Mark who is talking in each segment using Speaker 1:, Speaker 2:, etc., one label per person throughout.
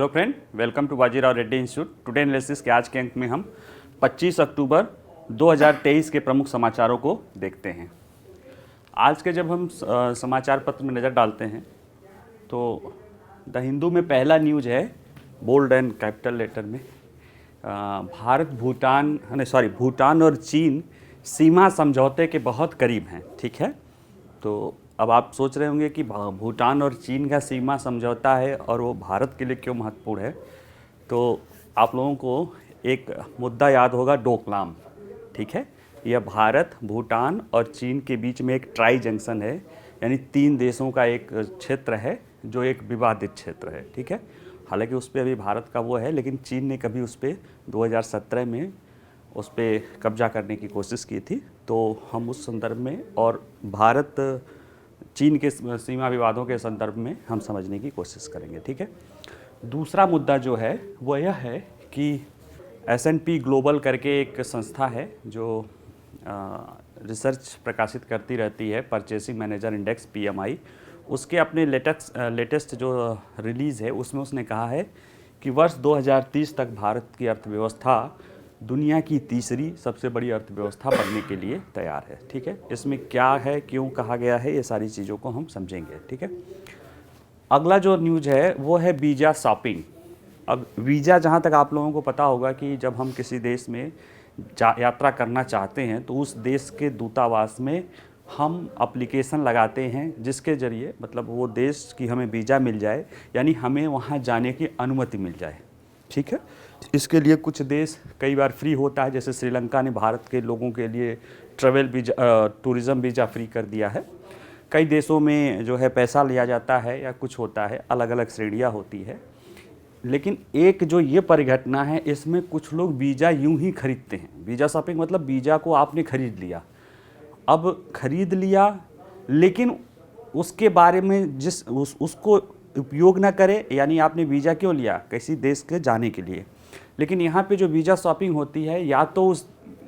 Speaker 1: Hello friend, welcome to Bajirao Reddy institute. Today analysis के आज के अंक में हम 25 अक्टूबर 2023 के प्रमुख समाचारों को देखते हैं। आज के जब हम समाचार पत्र में नज़र डालते हैं तो द हिंदू में पहला न्यूज़ है, बोल्ड एंड कैपिटल लेटर में, भूटान और चीन सीमा समझौते के बहुत करीब हैं। ठीक है, तो अब आप सोच रहे होंगे कि भूटान और चीन का सीमा समझौता है और वो भारत के लिए क्यों महत्वपूर्ण है। तो आप लोगों को एक मुद्दा याद होगा, डोकलाम। ठीक है, यह भारत, भूटान और चीन के बीच में एक ट्राई जंक्शन है, यानी 3 देशों का एक क्षेत्र है जो एक विवादित क्षेत्र है। ठीक है, हालांकि उस पर अभी भारत का वो है, लेकिन चीन ने कभी उस पर 2017 में उस पर कब्जा करने की कोशिश की थी। तो हम उस संदर्भ में और भारत चीन के सीमा विवादों के संदर्भ में हम समझने की कोशिश करेंगे। ठीक है, दूसरा मुद्दा जो है वो यह है कि S&P ग्लोबल करके एक संस्था है जो रिसर्च प्रकाशित करती रहती है, परचेसिंग मैनेजर इंडेक्स PMI। उसके अपने लेटेस्ट जो रिलीज़ है उसमें उसने कहा है कि वर्ष 2030 तक भारत की अर्थव्यवस्था दुनिया की तीसरी सबसे बड़ी अर्थव्यवस्था बनने के लिए तैयार है। ठीक है, इसमें क्या है, क्यों कहा गया है, ये सारी चीज़ों को हम समझेंगे। ठीक है, अगला जो न्यूज़ है वो है वीज़ा शॉपिंग। अब वीज़ा, जहाँ तक आप लोगों को पता होगा कि जब हम किसी देश में यात्रा करना चाहते हैं तो उस देश के दूतावास में हम एप्लीकेशन लगाते हैं, जिसके ज़रिए मतलब वो देश की हमें वीज़ा मिल जाए, यानी हमें वहाँ जाने की अनुमति मिल जाए। ठीक है, इसके लिए कुछ देश कई बार फ्री होता है, जैसे श्रीलंका ने भारत के लोगों के लिए travel visa, tourism visa free कर दिया है। कई देशों में जो है पैसा लिया जाता है या कुछ होता है, अलग अलग श्रेणियाँ होती है। लेकिन एक जो ये परिघटना है, इसमें कुछ लोग वीज़ा यूं ही खरीदते हैं। वीज़ा शॉपिंग मतलब वीज़ा को आपने खरीद लिया। अब खरीद लिया, लेकिन उसके बारे में उसको उपयोग ना करे, यानी आपने वीज़ा क्यों लिया, किसी देश के जाने के लिए। लेकिन यहाँ पे जो वीज़ा शॉपिंग होती है, या तो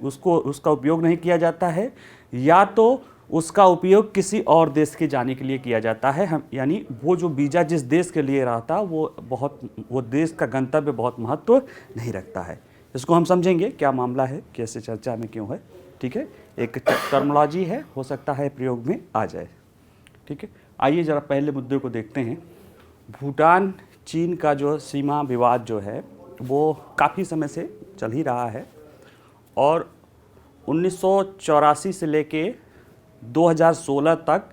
Speaker 1: उसका उपयोग नहीं किया जाता है, या तो उसका उपयोग किसी और देश के जाने के लिए किया जाता है। हम यानी वो जो वीज़ा जिस देश के लिए रहता वो देश का गंतव्य बहुत महत्व नहीं रखता है। इसको हम समझेंगे क्या मामला है, कैसे चर्चा में क्यों है। ठीक है, एक टर्मिनोलॉजी है, हो सकता है प्रयोग में आ जाए। ठीक है, आइए ज़रा पहले मुद्दे को देखते हैं। भूटान चीन का जो सीमा विवाद जो है वो काफ़ी समय से चल ही रहा है और 1984 से लेके 2016 तक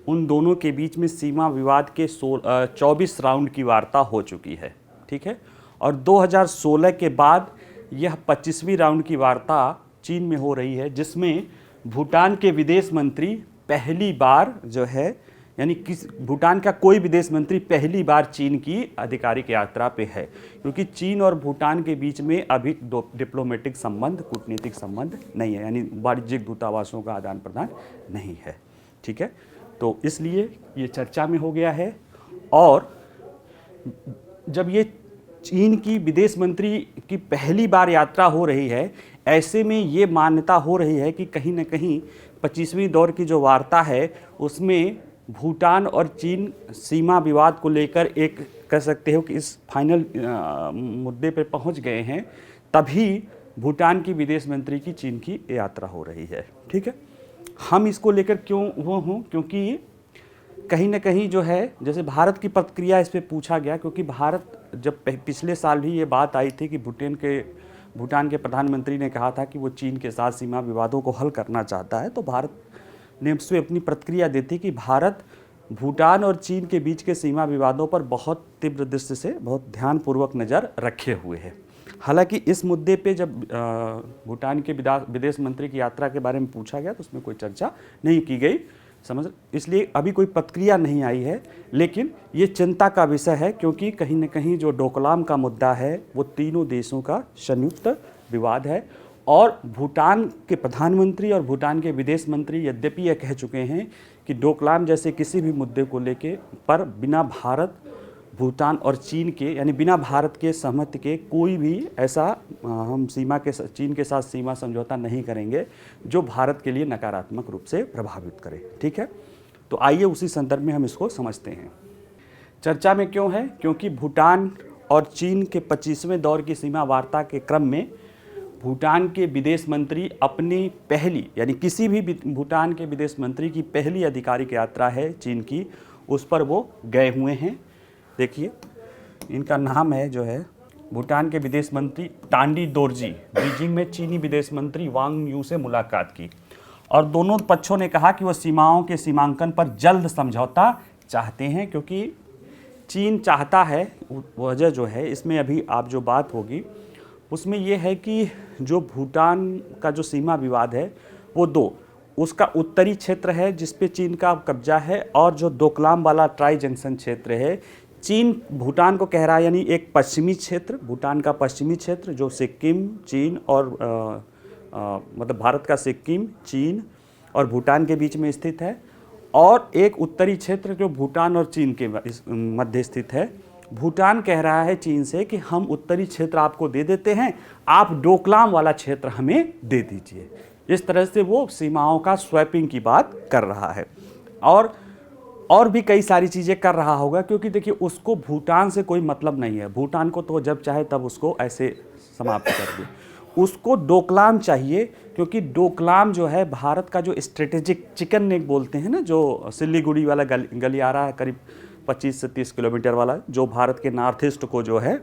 Speaker 1: उन दोनों के बीच में सीमा विवाद के 24 राउंड की वार्ता हो चुकी है। ठीक है, और 2016 के बाद यह 25वीं राउंड की वार्ता चीन में हो रही है, जिसमें भूटान के विदेश मंत्री पहली बार जो है, यानी भूटान का कोई विदेश मंत्री पहली बार चीन की आधिकारिक यात्रा पे है, क्योंकि चीन और भूटान के बीच में अभी डिप्लोमेटिक संबंध, कूटनीतिक संबंध नहीं है, यानी वाणिज्यिक दूतावासों का आदान प्रदान नहीं है। ठीक है, तो इसलिए ये चर्चा में हो गया है। और जब ये चीन की विदेश मंत्री की पहली बार यात्रा हो रही है, ऐसे में ये मान्यता हो रही है कि कहीं ना कहीं 25वीं दौर की जो वार्ता है उसमें भूटान और चीन सीमा विवाद को लेकर एक कह सकते हो कि इस फाइनल मुद्दे पर पहुंच गए हैं, तभी भूटान की विदेश मंत्री की चीन की यात्रा हो रही है। ठीक है, हम इसको लेकर क्यों वो हूँ, क्योंकि कहीं ना कहीं जो है, जैसे भारत की प्रतिक्रिया इस पर पूछा गया, क्योंकि भारत जब पिछले साल भी ये बात आई थी कि भूटान के प्रधानमंत्री ने कहा था कि वो चीन के साथ सीमा विवादों को हल करना चाहता है, तो भारत ने उससे अपनी प्रतिक्रिया दी थी कि भारत भूटान और चीन के बीच के सीमा विवादों पर बहुत तीव्र दृष्टि से, बहुत ध्यानपूर्वक नज़र रखे हुए है। हालांकि इस मुद्दे पे जब भूटान के विदेश मंत्री की यात्रा के बारे में पूछा गया तो उसमें कोई चर्चा नहीं की गई, इसलिए अभी कोई प्रतिक्रिया नहीं आई है। लेकिन ये चिंता का विषय है, क्योंकि कहीं न कहीं जो डोकलाम का मुद्दा है वो तीनों देशों का संयुक्त विवाद है। और भूटान के प्रधानमंत्री और भूटान के विदेश मंत्री यद्यपि ये कह चुके हैं कि डोकलाम जैसे किसी भी मुद्दे को लेके पर बिना भारत, भूटान और चीन के, यानी बिना भारत के सहमति के कोई भी ऐसा हम चीन के साथ सीमा समझौता नहीं करेंगे जो भारत के लिए नकारात्मक रूप से प्रभावित करे। ठीक है, तो आइए उसी संदर्भ में हम इसको समझते हैं। चर्चा में क्यों है, क्योंकि भूटान और चीन के 25वें दौर की सीमा वार्ता के क्रम में भूटान के विदेश मंत्री अपनी पहली, यानी किसी भी भूटान के विदेश मंत्री की पहली आधिकारिक यात्रा है चीन की, उस पर वो गए हुए हैं। देखिए इनका नाम है जो है भूटान के विदेश मंत्री टांडी दोरजी, बीजिंग में चीनी विदेश मंत्री वांग यू से मुलाकात की और दोनों पक्षों ने कहा कि वो सीमाओं के सीमांकन पर जल्द समझौता चाहते हैं, क्योंकि चीन चाहता है, वजह जो है इसमें अभी आप जो बात होगी उसमें ये है कि जो भूटान का जो सीमा विवाद है वो दो, उसका उत्तरी क्षेत्र है जिस पे चीन का कब्जा है, और जो डोकलाम वाला ट्राई जंक्शन क्षेत्र है, चीन भूटान को कह रहा है, यानी एक पश्चिमी क्षेत्र, भूटान का पश्चिमी क्षेत्र जो सिक्किम, चीन और मतलब भारत का सिक्किम, चीन और भूटान के बीच में स्थित है, और एक उत्तरी क्षेत्र जो भूटान और चीन के मध्य स्थित है। भूटान कह रहा है चीन से कि हम उत्तरी क्षेत्र आपको दे देते हैं, आप डोकलाम वाला क्षेत्र हमें दे दीजिए। इस तरह से वो सीमाओं का स्वैपिंग की बात कर रहा है और भी कई सारी चीज़ें कर रहा होगा, क्योंकि देखिए उसको भूटान से कोई मतलब नहीं है। भूटान को तो जब चाहे तब उसको ऐसे समाप्त कर दे, उसको डोकलाम चाहिए, क्योंकि डोकलाम जो है भारत का जो स्ट्रेटेजिक चिकन नेक बोलते हैं ना, जो सिल्लीगुड़ी वाला गलियारा है करीब 25 से 30 किलोमीटर वाला, जो भारत के नॉर्थ ईस्ट को जो है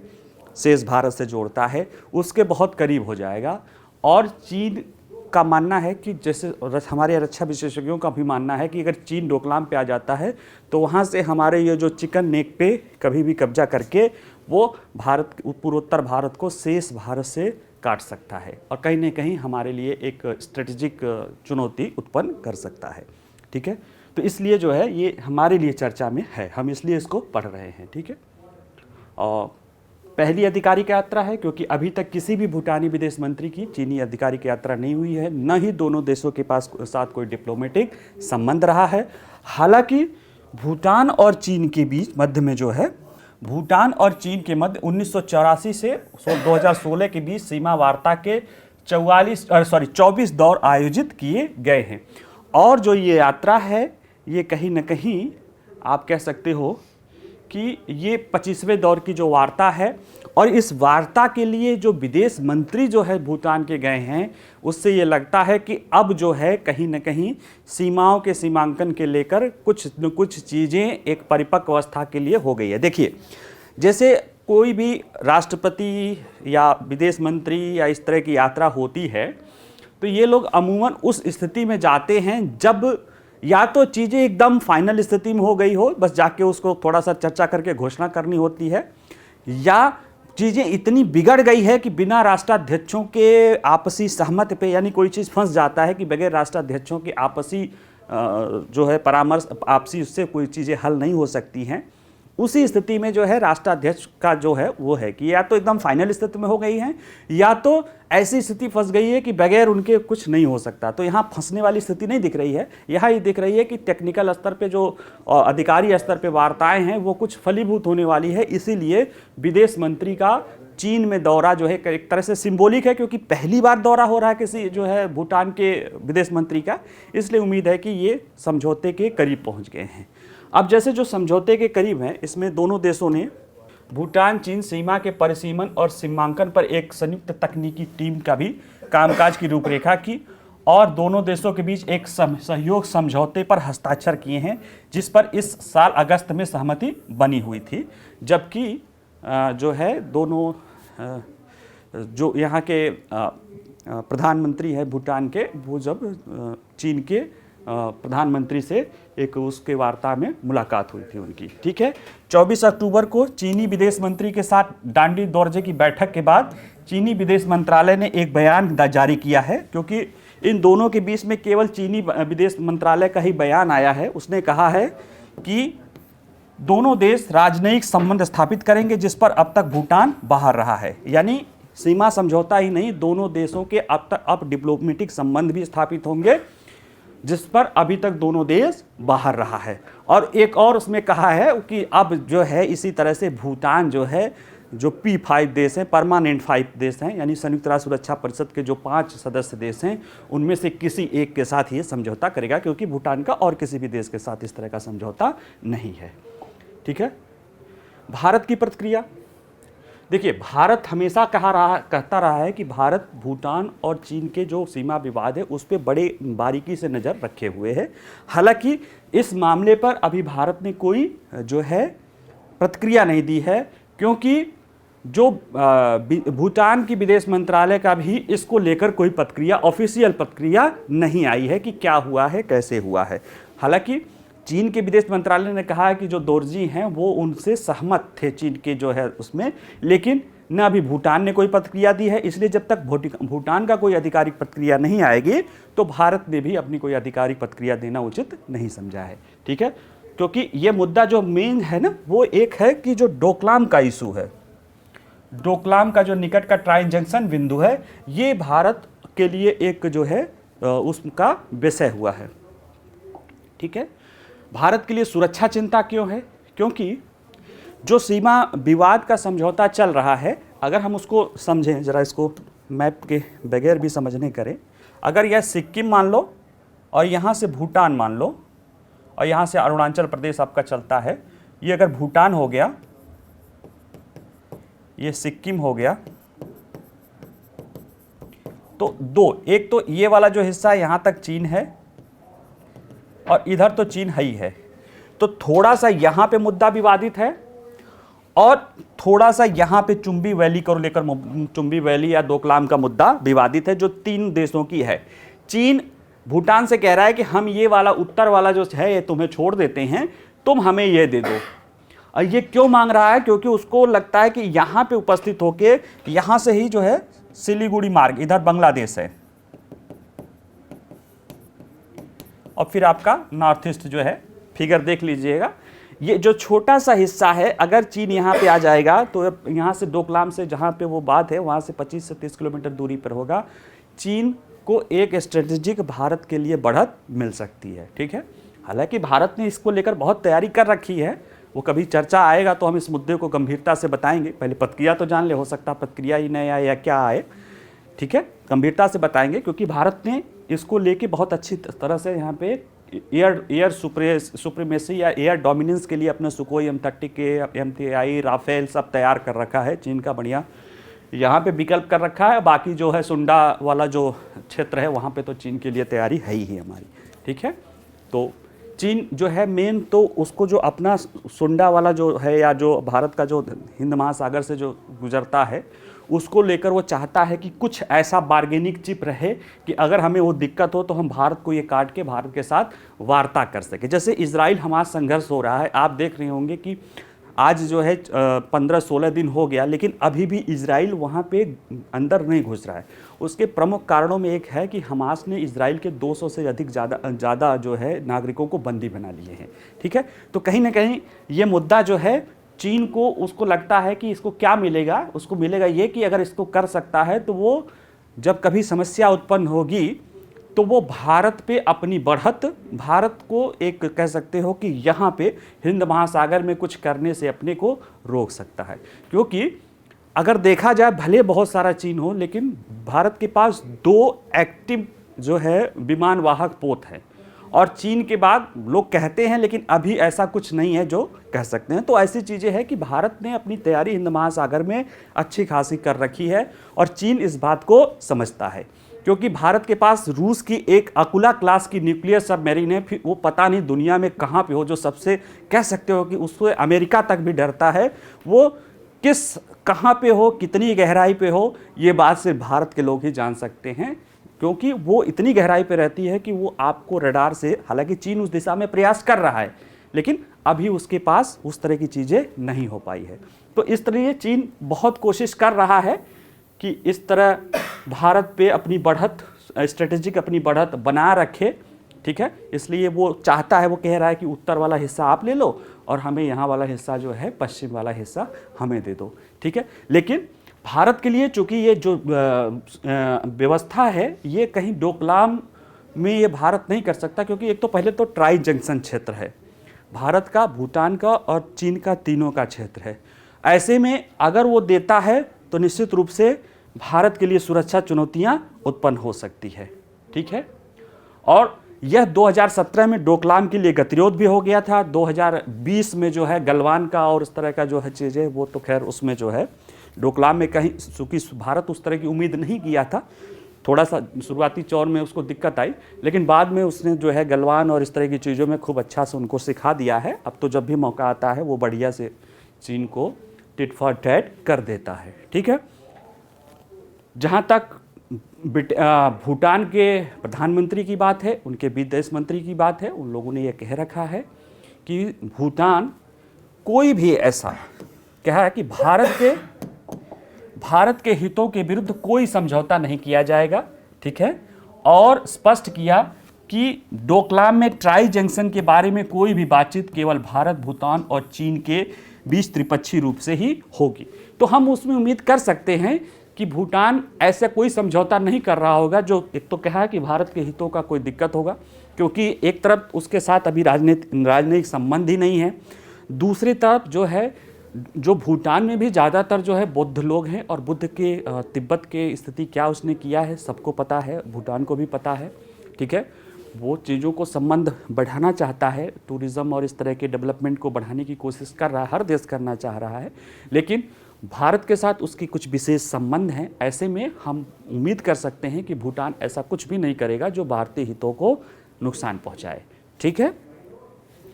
Speaker 1: शेष भारत से जोड़ता है, उसके बहुत करीब हो जाएगा। और चीन का मानना है कि जैसे हमारे रक्षा विशेषज्ञों का भी मानना है कि अगर चीन डोकलाम पे आ जाता है तो वहाँ से हमारे ये जो चिकन नेक पे कभी भी कब्जा करके वो भारत, पूर्वोत्तर भारत को शेष भारत से काट सकता है और कहीं ना कहीं हमारे लिए एक स्ट्रेटेजिक चुनौती उत्पन्न कर सकता है। ठीक है, तो इसलिए जो है ये हमारे लिए चर्चा में है, हम इसलिए इसको पढ़ रहे हैं। ठीक है, और पहली आधिकारिक यात्रा है क्योंकि अभी तक किसी भी भूटानी विदेश मंत्री की चीनी आधिकारिक यात्रा नहीं हुई है, न ही दोनों देशों के पास साथ कोई डिप्लोमेटिक संबंध रहा है। हालांकि भूटान और चीन के बीच मध्य में जो है, भूटान और चीन के मध्य 1984 से 2016 के बीच सीमा वार्ता के 24 दौर आयोजित किए गए हैं। और जो ये यात्रा है ये कहीं न कहीं आप कह सकते हो कि ये 25वें दौर की जो वार्ता है, और इस वार्ता के लिए जो विदेश मंत्री जो है भूटान के गए हैं, उससे ये लगता है कि अब जो है कहीं न कहीं सीमाओं के सीमांकन के लेकर कुछ न कुछ चीज़ें एक परिपक्व अवस्था के लिए हो गई है। देखिए, जैसे कोई भी राष्ट्रपति या विदेश मंत्री या इस तरह की यात्रा होती है तो ये लोग अमूमन उस स्थिति में जाते हैं जब या तो चीज़ें एकदम फाइनल स्थिति में हो गई हो, बस जाके उसको थोड़ा सा चर्चा करके घोषणा करनी होती है, या चीज़ें इतनी बिगड़ गई है कि बिना राष्ट्राध्यक्षों के आपसी सहमति पे, यानी कोई चीज़ फंस जाता है कि बगैर राष्ट्राध्यक्षों के आपसी जो है परामर्श, आपसी उससे कोई चीज़ें हल नहीं हो सकती हैं। उसी स्थिति में जो है राष्ट्राध्यक्ष का जो है वो है कि या तो एकदम फाइनल स्थिति में हो गई है, या तो ऐसी स्थिति फंस गई है कि बगैर उनके कुछ नहीं हो सकता। तो यहाँ फंसने वाली स्थिति नहीं दिख रही है, यहाँ ये दिख रही है कि टेक्निकल स्तर पे जो अधिकारी स्तर पे वार्ताएं हैं वो कुछ फलीभूत होने वाली है। इसीलिए विदेश मंत्री का चीन में दौरा जो है एक तरह से सिंबॉलिक है, क्योंकि पहली बार दौरा हो रहा है किसी जो है भूटान के विदेश मंत्री का, इसलिए उम्मीद है कि ये समझौते के करीब पहुँच गए हैं। अब जैसे जो समझौते के करीब हैं, इसमें दोनों देशों ने भूटान चीन सीमा के परिसीमन और सीमांकन पर एक संयुक्त तकनीकी टीम का भी कामकाज की रूपरेखा की, और दोनों देशों के बीच एक सहयोग समझौते पर हस्ताक्षर किए हैं, जिस पर इस साल अगस्त में सहमति बनी हुई थी। जबकि जो है दोनों जो यहाँ के प्रधानमंत्री है भूटान के, वो जब चीन के प्रधानमंत्री से एक उसके वार्ता में मुलाकात हुई थी उनकी। ठीक है, 24 अक्टूबर को चीनी विदेश मंत्री के साथ डांडी दोरजे की बैठक के बाद चीनी विदेश मंत्रालय ने एक बयान जारी किया है, क्योंकि इन दोनों के बीच में केवल चीनी विदेश मंत्रालय का ही बयान आया है। उसने कहा है कि दोनों देश राजनयिक संबंध स्थापित करेंगे, जिस पर अब तक भूटान बाहर रहा है। यानी सीमा समझौता ही नहीं, दोनों देशों के अब डिप्लोमेटिक संबंध भी स्थापित होंगे, जिस पर अभी तक दोनों देश बाहर रहा है। और एक और उसमें कहा है कि अब जो है इसी तरह से भूटान जो है, जो P5 देश हैं, परमानेंट 5 देश हैं, यानी संयुक्त राष्ट्र सुरक्षा परिषद के जो 5 सदस्य देश हैं, उनमें से किसी एक के साथ ये समझौता करेगा, क्योंकि भूटान का और किसी भी देश के साथ इस तरह का समझौता नहीं है। ठीक है, भारत की प्रतिक्रिया, देखिए, भारत हमेशा कहता रहा है कि भारत भूटान और चीन के जो सीमा विवाद है उस पर बड़े बारीकी से नज़र रखे हुए है। हालांकि इस मामले पर अभी भारत ने कोई जो है प्रतिक्रिया नहीं दी है, क्योंकि जो भूटान की विदेश मंत्रालय का भी इसको लेकर कोई प्रतिक्रिया, ऑफिशियल प्रतिक्रिया नहीं आई है कि क्या हुआ है, कैसे हुआ है। हालांकि चीन के विदेश मंत्रालय ने कहा है कि जो दोरजी हैं वो उनसे सहमत थे चीन के जो है उसमें, लेकिन न अभी भूटान ने कोई प्रतिक्रिया दी है। इसलिए जब तक भूटान का कोई आधिकारिक प्रतिक्रिया नहीं आएगी तो भारत ने भी अपनी कोई आधिकारिक प्रतिक्रिया देना उचित नहीं समझा है। ठीक है, क्योंकि ये मुद्दा जो मेन है ना, वो एक है कि जो डोकलाम का इशू है, डोकलाम का जो निकट का ट्राई जंक्शन बिंदु है, ये भारत के लिए एक जो है उसका विषय हुआ है। ठीक है, भारत के लिए सुरक्षा चिंता क्यों है? क्योंकि जो सीमा विवाद का समझौता चल रहा है, अगर हम उसको समझें, जरा इसको मैप के बगैर भी समझने करें, अगर यह सिक्किम मान लो और यहाँ से भूटान मान लो और यहाँ से अरुणाचल प्रदेश आपका चलता है, ये अगर भूटान हो गया, ये सिक्किम हो गया, तो दो, एक तो ये वाला जो हिस्सा है यहाँ तक चीन है और इधर तो चीन है ही है, तो थोड़ा सा यहाँ पे मुद्दा विवादित है और थोड़ा सा यहाँ पे चुंबी वैली को लेकर, चुंबी वैली या डोकलाम का मुद्दा विवादित है, जो 3 देशों की है। चीन भूटान से कह रहा है कि हम ये वाला उत्तर वाला जो है ये तुम्हें छोड़ देते हैं, तुम हमें ये दे दो। और ये क्यों मांग रहा है? क्योंकि उसको लगता है कि यहाँ पे उपस्थित होके यहाँ से ही जो है सिलीगुड़ी मार्ग, इधर बांग्लादेश है और फिर आपका नॉर्थ ईस्ट जो है, फिगर देख लीजिएगा, ये जो छोटा सा हिस्सा है, अगर चीन यहाँ पे आ जाएगा तो यहाँ से डोकलाम से जहाँ पे वो बात है वहाँ से 25 से 30 किलोमीटर दूरी पर होगा। चीन को एक स्ट्रेटेजिक भारत के लिए बढ़त मिल सकती है। ठीक है, हालांकि भारत ने इसको लेकर बहुत तैयारी कर रखी है, वो कभी चर्चा आएगा तो हम इस मुद्दे को गंभीरता से बताएंगे। पहले प्रतिक्रिया तो जान ले, हो सकता है प्रतिक्रिया ही नहीं आए या क्या आए। ठीक है, गंभीरता से बताएंगे, क्योंकि भारत ने इसको लेके बहुत अच्छी तरह से यहाँ पे एयर सुप्रीमेसी या एयर डोमिनेंस के लिए अपने सुकोई M30 के, MTI, राफेल सब तैयार कर रखा है। चीन का बढ़िया यहाँ पे विकल्प कर रखा है। बाकी जो है सुंडा वाला जो क्षेत्र है वहाँ पे तो चीन के लिए तैयारी है ही हमारी। ठीक है, तो चीन जो है मेन, तो उसको जो अपना सुंडा वाला जो है या जो भारत का जो हिंद महासागर से जो गुजरता है उसको लेकर वो चाहता है कि कुछ ऐसा बार्गेनिंग चिप रहे कि अगर हमें वो दिक्कत हो तो हम भारत को ये काट के भारत के साथ वार्ता कर सके। जैसे इजराइल हमास संघर्ष हो रहा है, आप देख रहे होंगे कि आज जो है 15-16 दिन हो गया, लेकिन अभी भी इजराइल वहाँ पे अंदर नहीं घुस रहा है। उसके प्रमुख कारणों में एक है कि हमास ने इजराइल के 200 से अधिक ज़्यादा जो है नागरिकों को बंदी बना लिए हैं। ठीक है, तो कहीं ना कहीं ये मुद्दा जो है चीन को, उसको लगता है कि इसको क्या मिलेगा, उसको मिलेगा ये कि अगर इसको कर सकता है तो वो जब कभी समस्या उत्पन्न होगी तो वो भारत पे अपनी बढ़त, भारत को एक कह सकते हो कि यहाँ पे हिंद महासागर में कुछ करने से अपने को रोक सकता है। क्योंकि अगर देखा जाए भले बहुत सारा चीन हो, लेकिन भारत के पास 2 एक्टिव जो है विमान वाहक पोत है और चीन के बाद लोग कहते हैं, लेकिन अभी ऐसा कुछ नहीं है जो कह सकते हैं। तो ऐसी चीज़ें हैं कि भारत ने अपनी तैयारी हिंद महासागर में अच्छी खासी कर रखी है और चीन इस बात को समझता है, क्योंकि भारत के पास रूस की एक अकुला क्लास की न्यूक्लियर सबमरीन है, फिर वो पता नहीं दुनिया में कहाँ पे हो, जो सबसे कह सकते हो कि उससे अमेरिका तक भी डरता है। वो कहाँ पे हो, कितनी गहराई पे हो, ये बात सिर्फ भारत के लोग ही जान सकते हैं, क्योंकि वो इतनी गहराई पे रहती है कि वो आपको रडार से, हालांकि चीन उस दिशा में प्रयास कर रहा है लेकिन अभी उसके पास उस तरह की चीज़ें नहीं हो पाई है। तो इस तरह चीन बहुत कोशिश कर रहा है कि इस तरह भारत पे अपनी बढ़त, स्ट्रेटेजिक अपनी बढ़त बना रखे। ठीक है, इसलिए वो चाहता है, वो कह रहा है कि उत्तर वाला हिस्सा आप ले लो और हमें यहाँ वाला हिस्सा जो है, पश्चिम वाला हिस्सा हमें दे दो। ठीक है, लेकिन भारत के लिए चूंकि ये जो व्यवस्था है ये कहीं डोकलाम में ये भारत नहीं कर सकता, क्योंकि एक तो पहले तो ट्राई जंक्शन क्षेत्र है भारत का, भूटान का और चीन का, तीनों का क्षेत्र है। ऐसे में अगर वो देता है तो निश्चित रूप से भारत के लिए सुरक्षा चुनौतियां उत्पन्न हो सकती है। ठीक है, और यह 2017 में डोकलाम के लिए गतिरोध भी हो गया था। 2020 में जो है गलवान का और इस तरह का जो है चीज़ें, वो तो खैर उसमें जो है डोकलाम में कहीं, चूँकि भारत उस तरह की उम्मीद नहीं किया था, थोड़ा सा शुरुआती चौर में उसको दिक्कत आई, लेकिन बाद में उसने जो है गलवान और इस तरह की चीज़ों में खूब अच्छा से उनको सिखा दिया है। अब तो जब भी मौका आता है वो बढ़िया से चीन को टिट फॉर टैट कर देता है। ठीक है, जहाँ तक भूटान के प्रधानमंत्री की बात है, उनके विदेश मंत्री की बात है, उन लोगों ने ये कह रखा है कि भूटान कोई भी ऐसा कहा है कि भारत के हितों के विरुद्ध कोई समझौता नहीं किया जाएगा। ठीक है, और स्पष्ट किया कि डोकलाम में ट्राई जंक्शन के बारे में कोई भी बातचीत केवल भारत, भूटान और चीन के बीच त्रिपक्षीय रूप से ही होगी। तो हम उसमें उम्मीद कर सकते हैं कि भूटान ऐसा कोई समझौता नहीं कर रहा होगा जो, एक तो कहा है कि भारत के हितों का कोई दिक्कत होगा, क्योंकि एक तरफ उसके साथ अभी राजनीतिक संबंध ही नहीं है, दूसरी तरफ जो है, जो भूटान में भी ज़्यादातर जो है बौद्ध लोग हैं, और बुद्ध के तिब्बत के स्थिति क्या उसने किया है सबको पता है, भूटान को भी पता है। ठीक है, वो चीज़ों को संबंध बढ़ाना चाहता है, टूरिज़्म और इस तरह के डेवलपमेंट को बढ़ाने की कोशिश कर रहा है, हर देश करना चाह रहा है, लेकिन भारत के साथ उसकी कुछ विशेष संबंध हैं। ऐसे में हम उम्मीद कर सकते हैं कि भूटान ऐसा कुछ भी नहीं करेगा जो भारतीय हितों को नुकसान पहुंचाए। ठीक है,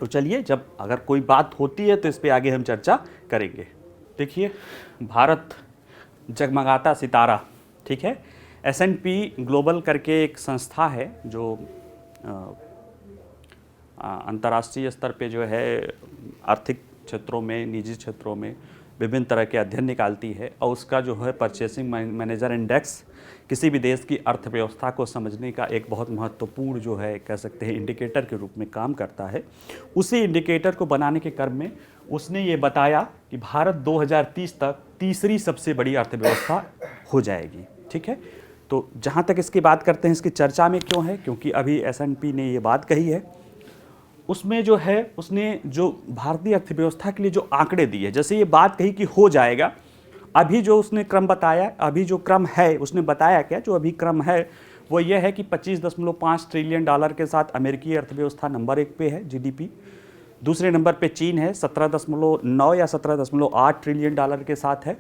Speaker 1: तो चलिए, जब अगर कोई बात होती है तो इस पे आगे हम चर्चा करेंगे। देखिए, भारत जगमगाता सितारा, ठीक है, S&P ग्लोबल करके एक संस्था है जो अंतर्राष्ट्रीय स्तर पे जो है आर्थिक क्षेत्रों में, निजी क्षेत्रों में विभिन्न तरह के अध्ययन निकालती है, और उसका जो है परचेसिंग मैनेजर इंडेक्स किसी भी देश की अर्थव्यवस्था को समझने का एक बहुत महत्वपूर्ण जो है कह सकते हैं इंडिकेटर के रूप में काम करता है। उसी इंडिकेटर को बनाने के क्रम में उसने ये बताया कि भारत 2030 तक तीसरी सबसे बड़ी अर्थव्यवस्था हो जाएगी। ठीक है, तो जहाँ तक इसकी बात करते हैं, इसकी चर्चा में क्यों है, क्योंकि अभी S&P ने ये बात कही है, उसमें जो है उसने जो भारतीय अर्थव्यवस्था के लिए जो आंकड़े दिए, जैसे ये बात कही कि हो जाएगा, अभी जो उसने क्रम बताया, अभी जो क्रम है उसने बताया क्या, जो अभी क्रम है वो ये है कि 25.5 ट्रिलियन डॉलर के साथ अमेरिकी अर्थव्यवस्था नंबर 1 पे है GDP, दूसरे नंबर पे चीन है 17.9 या 17.8 ट्रिलियन डॉलर के साथ है,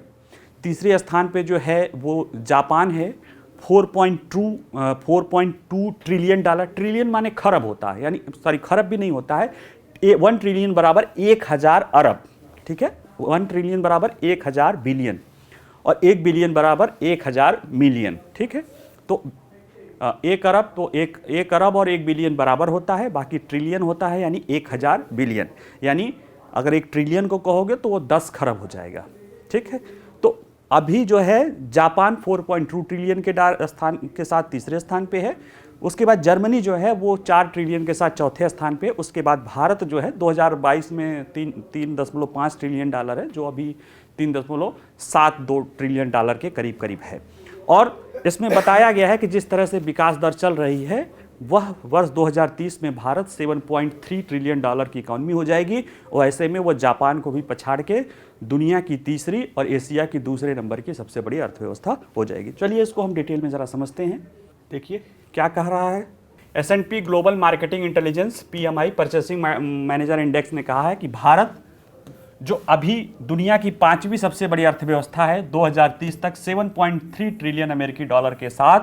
Speaker 1: तीसरे स्थान पे जो है वो जापान है 4.2 ट्रिलियन डॉलर, ट्रिलियन माने खरब होता है, यानी सॉरी खरब भी नहीं होता है, 1 ट्रिलियन बराबर 1000 अरब। ठीक है, 1 ट्रिलियन बराबर 1000 बिलियन, और 1 बिलियन बराबर 1000 मिलियन। ठीक है, तो 1 अरब तो 1 अरब और 1 बिलियन बराबर होता है, बाकी ट्रिलियन होता है, यानी 1000 बिलियन, यानी अगर 1 ट्रिलियन को कहोगे तो वो 10 खरब हो जाएगा। ठीक है, तो अभी जो है जापान 4.2 ट्रिलियन के स्थान के साथ तीसरे स्थान पे है, उसके बाद जर्मनी जो है वो 4 ट्रिलियन के साथ चौथे स्थान पे, उसके बाद भारत जो है 2022 में 3.5 ट्रिलियन डॉलर है, जो अभी 3.72 ट्रिलियन डॉलर के करीब करीब है। और इसमें बताया गया है कि जिस तरह से विकास दर चल रही है, वह वर्ष 2030 में भारत 7.3 ट्रिलियन डॉलर की इकॉनमी हो जाएगी, और ऐसे में वो जापान को भी पछाड़ के दुनिया की तीसरी और एशिया की दूसरे नंबर की सबसे बड़ी अर्थव्यवस्था हो जाएगी। चलिए इसको हम डिटेल में ज़रा समझते हैं। देखिए क्या कह रहा है, S&P global marketing intelligence PMI purchasing manager index ने कहा है कि भारत जो अभी दुनिया की 5वीं सबसे बड़ी अर्थव्यवस्था है, 2030 तक 7.3 ट्रिलियन अमेरिकी डॉलर के साथ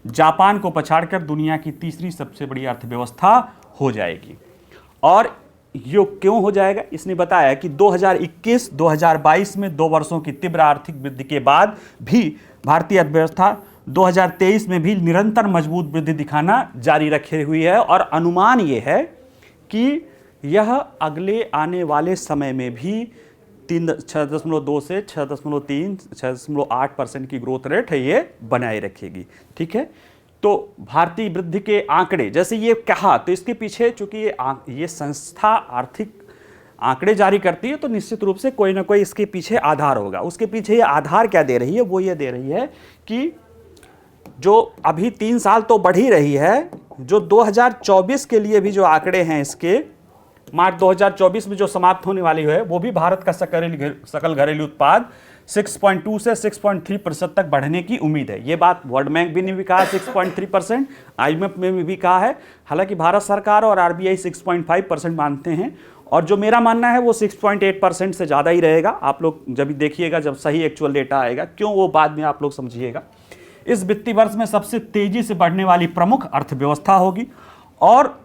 Speaker 1: जापान को पछाड़कर दुनिया की तीसरी सबसे बड़ी अर्थव्यवस्था हो जाएगी। और ये क्यों हो जाएगा, इसने बताया कि 2021-2022 में 2 वर्षों की तीव्र आर्थिक वृद्धि के बाद भी भारतीय अर्थव्यवस्था 2023 में भी निरंतर मजबूत वृद्धि दिखाना जारी रखे हुई है, और अनुमान ये है कि यह अगले आने वाले समय में भी 6.2 से 6.3 6.8% की ग्रोथ रेट है ये बनाए रखेगी। ठीक है, तो भारतीय वृद्धि के आंकड़े जैसे ये कहा, तो इसके पीछे चूंकि ये संस्था आर्थिक आंकड़े जारी करती है, तो निश्चित रूप से कोई ना कोई इसके पीछे आधार होगा। उसके पीछे ये आधार क्या दे रही है, वो ये दे रही है कि जो अभी 3 साल तो बढ़ ही रही है, जो 2024 के लिए भी जो आंकड़े हैं इसके, मार्च 2024 में जो समाप्त होने वाली है, वो भी भारत का सकल घरेलू उत्पाद 6.2 से 6.3% तक बढ़ने की उम्मीद है। ये बात वर्ल्ड बैंक भी ने भी कहा 6.3%, IMF में भी कहा है। हालांकि भारत सरकार और RBI 6.5% मानते हैं, और जो मेरा मानना है वो 6.8% से ज़्यादा ही रहेगा। आप लोग जब देखिएगा, जब सही एक्चुअल डेटा आएगा, क्यों वो बाद में आप लोग समझिएगा। इस वित्तीय वर्ष में सबसे तेजी से बढ़ने वाली प्रमुख अर्थव्यवस्था होगी और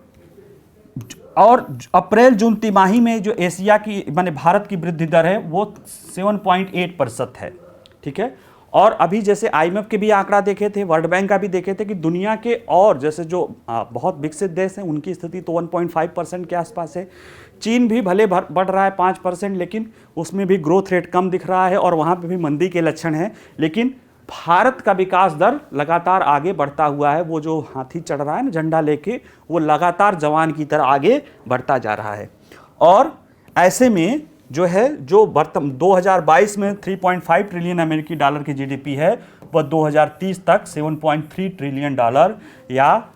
Speaker 1: अप्रैल जून तिमाही में जो एशिया की माने भारत की वृद्धि दर है वो 7.8% है, ठीक है। और अभी जैसे IMF के भी आंकड़ा देखे थे, वर्ल्ड बैंक का भी देखे थे कि दुनिया के और जैसे जो बहुत विकसित देश हैं उनकी स्थिति तो 1.5% के आसपास है। चीन भी भले बढ़ रहा है 5%, लेकिन उसमें भी ग्रोथ रेट कम दिख रहा है और वहाँ पे भी मंदी के लक्षण हैं। लेकिन भारत का विकास दर लगातार आगे बढ़ता हुआ है। वो जो हाथी चढ़ रहा है ना झंडा लेके, वो लगातार जवान की तरह आगे बढ़ता जा रहा है। और ऐसे में जो है, जो 2022 में 3.5 ट्रिलियन अमेरिकी डॉलर की GDP है, वह 2030 तक 7.3 ट्रिलियन डॉलर या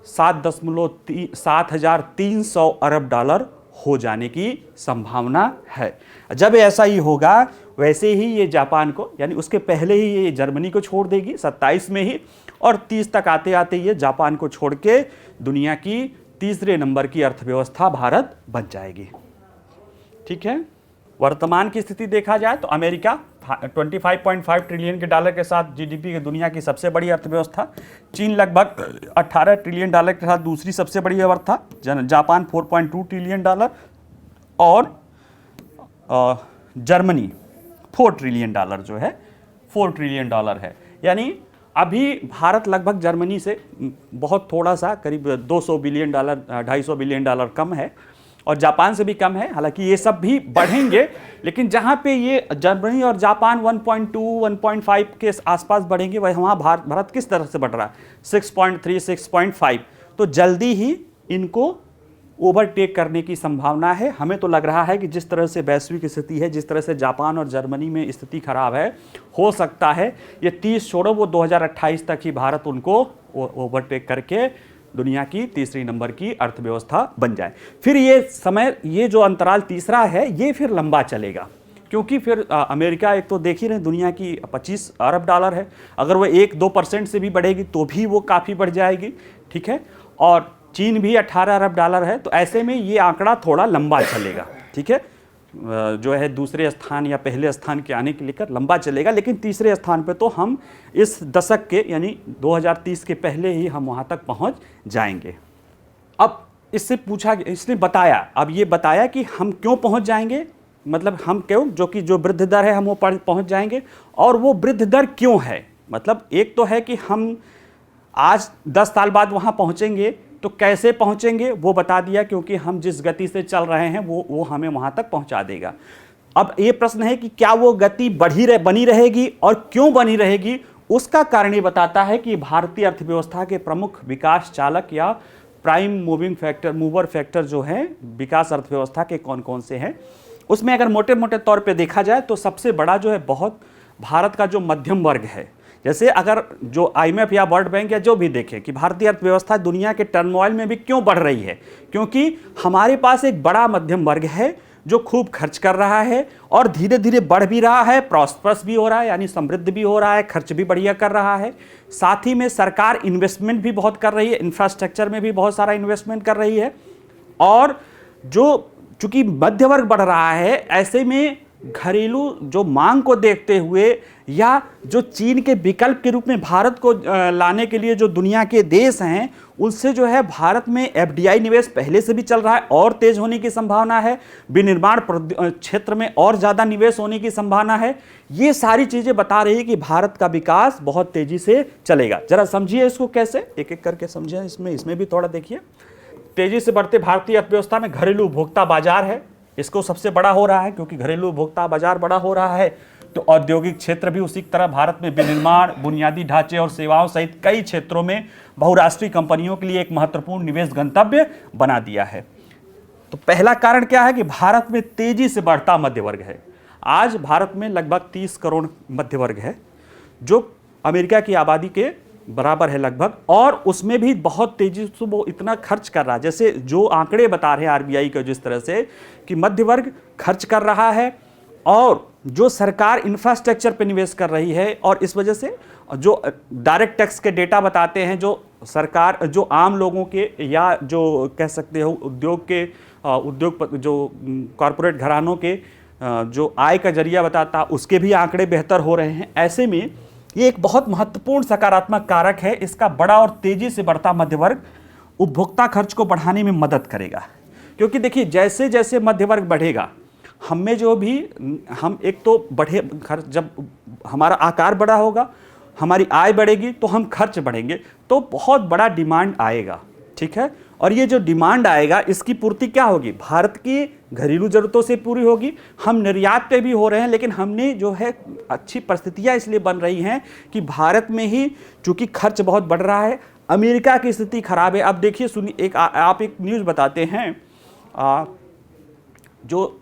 Speaker 1: 7,300 अरब डॉलर हो जाने की संभावना है। जब ऐसा ही होगा, वैसे ही ये जापान को, यानी उसके पहले ही ये जर्मनी को छोड़ देगी 27 में ही, और 30 तक आते आते ये जापान को छोड़ के दुनिया की तीसरे नंबर की अर्थव्यवस्था भारत बन जाएगी, ठीक है। वर्तमान की स्थिति देखा जाए तो अमेरिका 25.5 ट्रिलियन के डॉलर के साथ GDP की दुनिया की सबसे बड़ी अर्थव्यवस्था, चीन लगभग 18 ट्रिलियन डॉलर के साथ दूसरी सबसे बड़ी अर्थव्यवस्था, जापान 4.2 ट्रिलियन डॉलर और जर्मनी 4 ट्रिलियन डॉलर जो है 4 ट्रिलियन डॉलर है। यानी अभी भारत लगभग जर्मनी से बहुत थोड़ा सा करीब 200 बिलियन डॉलर 250 बिलियन डॉलर कम है और जापान से भी कम है। हालांकि ये सब भी बढ़ेंगे, लेकिन जहाँ पे ये जर्मनी और जापान 1.2 1.5 के आसपास बढ़ेंगे, वह वहाँ भारत किस तरह से बढ़ रहा है 6.3 6.5। तो जल्दी ही इनको ओवरटेक करने की संभावना है। हमें तो लग रहा है कि जिस तरह से वैश्विक स्थिति है, जिस तरह से जापान और जर्मनी में स्थिति खराब है, हो सकता है ये 30 छोड़ो वो 2028 तक ही भारत उनको ओवरटेक करके दुनिया की तीसरी नंबर की अर्थव्यवस्था बन जाए। फिर ये समय, ये जो अंतराल तीसरा है, ये फिर लंबा चलेगा, क्योंकि फिर अमेरिका एक तो देख ही रहे दुनिया की 25 अरब डॉलर है, अगर वो 1-2% से भी बढ़ेगी तो भी वो काफ़ी बढ़ जाएगी, ठीक है। और चीन भी 18 अरब डॉलर है। तो ऐसे में ये आंकड़ा थोड़ा लंबा चलेगा, ठीक है। जो है दूसरे स्थान या पहले स्थान के आने के लेकर लंबा चलेगा, लेकिन तीसरे स्थान पे तो हम इस दशक के यानी 2030 के पहले ही हम वहाँ तक पहुँच जाएंगे। अब इससे पूछा, इसने बताया, अब ये बताया कि हम क्यों पहुँच जाएंगे, मतलब हम क्यों, जो वृद्धि दर है हम वो पहुँच जाएंगे। और वो वृद्धि दर क्यों है, मतलब एक तो है कि हम आज 10 साल बाद वहाँ पहुँचेंगे, तो कैसे पहुंचेंगे वो बता दिया, क्योंकि हम जिस गति से चल रहे हैं वो हमें वहां तक पहुंचा देगा। अब ये प्रश्न है कि क्या वो गति बनी रहेगी और क्यों बनी रहेगी, उसका कारण ये बताता है कि भारतीय अर्थव्यवस्था के प्रमुख विकास चालक या प्राइम मूवर फैक्टर जो हैं विकास अर्थव्यवस्था के कौन कौन से हैं। उसमें अगर मोटे मोटे तौर पर देखा जाए तो सबसे बड़ा जो है बहुत भारत का जो मध्यम वर्ग है। जैसे अगर जो IMF या वर्ल्ड बैंक या जो भी देखें कि भारतीय अर्थव्यवस्था दुनिया के टर्मोइल में भी क्यों बढ़ रही है, क्योंकि हमारे पास एक बड़ा मध्यम वर्ग है जो खूब खर्च कर रहा है और धीरे धीरे बढ़ भी रहा है, प्रॉस्परस भी हो रहा है, यानी समृद्ध भी हो रहा है, खर्च भी बढ़िया कर रहा है। साथ ही में सरकार इन्वेस्टमेंट भी बहुत कर रही है, इंफ्रास्ट्रक्चर में भी बहुत सारा इन्वेस्टमेंट कर रही है। और जो चूंकि मध्य वर्ग बढ़ रहा है, ऐसे में घरेलू जो मांग को देखते हुए या जो चीन के विकल्प के रूप में भारत को लाने के लिए जो दुनिया के देश हैं, उनसे जो है भारत में FDI निवेश पहले से भी चल रहा है और तेज होने की संभावना है। विनिर्माण क्षेत्र में और ज़्यादा निवेश होने की संभावना है। ये सारी चीज़ें बता रही है कि भारत का विकास बहुत तेज़ी से चलेगा। जरा समझिए इसको कैसे, एक एक करके समझिए। इसमें भी थोड़ा देखिए। तेज़ी से बढ़ते भारतीय अर्थव्यवस्था में घरेलू उपभोक्ता बाजार है, इसको सबसे बड़ा हो रहा है, क्योंकि घरेलू उपभोक्ता बाजार बड़ा हो रहा है तो औद्योगिक क्षेत्र भी उसी तरह भारत में विनिर्माण, बुनियादी ढांचे और सेवाओं सहित कई क्षेत्रों में बहुराष्ट्रीय कंपनियों के लिए एक महत्वपूर्ण निवेश गंतव्य बना दिया है। तो पहला कारण क्या है कि भारत में तेजी से बढ़ता मध्य वर्ग है। आज भारत में लगभग 30 करोड़ मध्य वर्ग है, जो अमेरिका की आबादी के बराबर है लगभग, और उसमें भी बहुत तेजी से वो इतना खर्च कर रहा है। जैसे जो आंकड़े बता रहे हैं RBI के, जिस तरह से कि मध्य वर्ग खर्च कर रहा है और जो सरकार इंफ्रास्ट्रक्चर पे निवेश कर रही है, और इस वजह से जो डायरेक्ट टैक्स के डेटा बताते हैं, जो सरकार जो आम लोगों के या जो कह सकते हो जो कॉरपोरेट घरानों के जो आय का जरिया बताता उसके भी आंकड़े बेहतर हो रहे हैं। ऐसे में ये एक बहुत महत्वपूर्ण सकारात्मक कारक है। इसका बड़ा और तेजी से बढ़ता मध्य वर्ग उपभोक्ता खर्च को बढ़ाने में मदद करेगा, क्योंकि देखिए जैसे जैसे मध्य वर्ग बढ़ेगा हम में जो भी हम एक तो बढ़े खर्च, जब हमारा आकार बड़ा होगा हमारी आय बढ़ेगी तो हम खर्च बढ़ेंगे, तो बहुत बड़ा डिमांड आएगा, ठीक है। और ये जो डिमांड आएगा इसकी पूर्ति क्या होगी, भारत की घरेलू जरूरतों से पूरी होगी। हम निर्यात पे भी हो रहे हैं, लेकिन हमने जो है अच्छी परिस्थितियां इसलिए बन रही हैं कि भारत में ही चूंकि खर्च बहुत बढ़ रहा है, अमेरिका की स्थिति खराब है। अब देखिए सुनिए, आप एक न्यूज़ बताते हैं, जो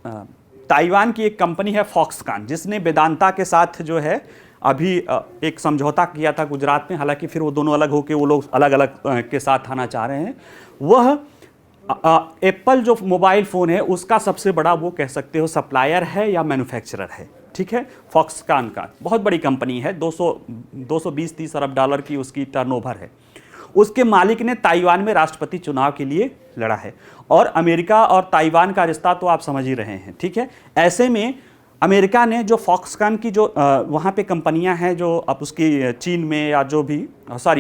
Speaker 1: ताइवान की एक कंपनी है फॉक्सकॉन, जिसने वेदांता के साथ जो है अभी एक समझौता किया था गुजरात में, हालांकि फिर वो दोनों अलग होकर वो लोग अलग अलग के साथ आना चाह रहे हैं। वह एप्पल जो मोबाइल फ़ोन है उसका सबसे बड़ा वो कह सकते हो सप्लायर है या मैन्युफैक्चरर है, ठीक है। फॉक्सकॉन का बहुत बड़ी कंपनी है, 220-30 अरब डॉलर की उसकी टर्नओवर है। उसके मालिक ने ताइवान में राष्ट्रपति चुनाव के लिए लड़ा है, और अमेरिका और ताइवान का रिश्ता तो आप समझ ही रहे हैं, ठीक है। ऐसे में अमेरिका ने जो फॉक्सकॉन की जो वहाँ पे कंपनियां हैं जो अब उसकी चीन में या जो भी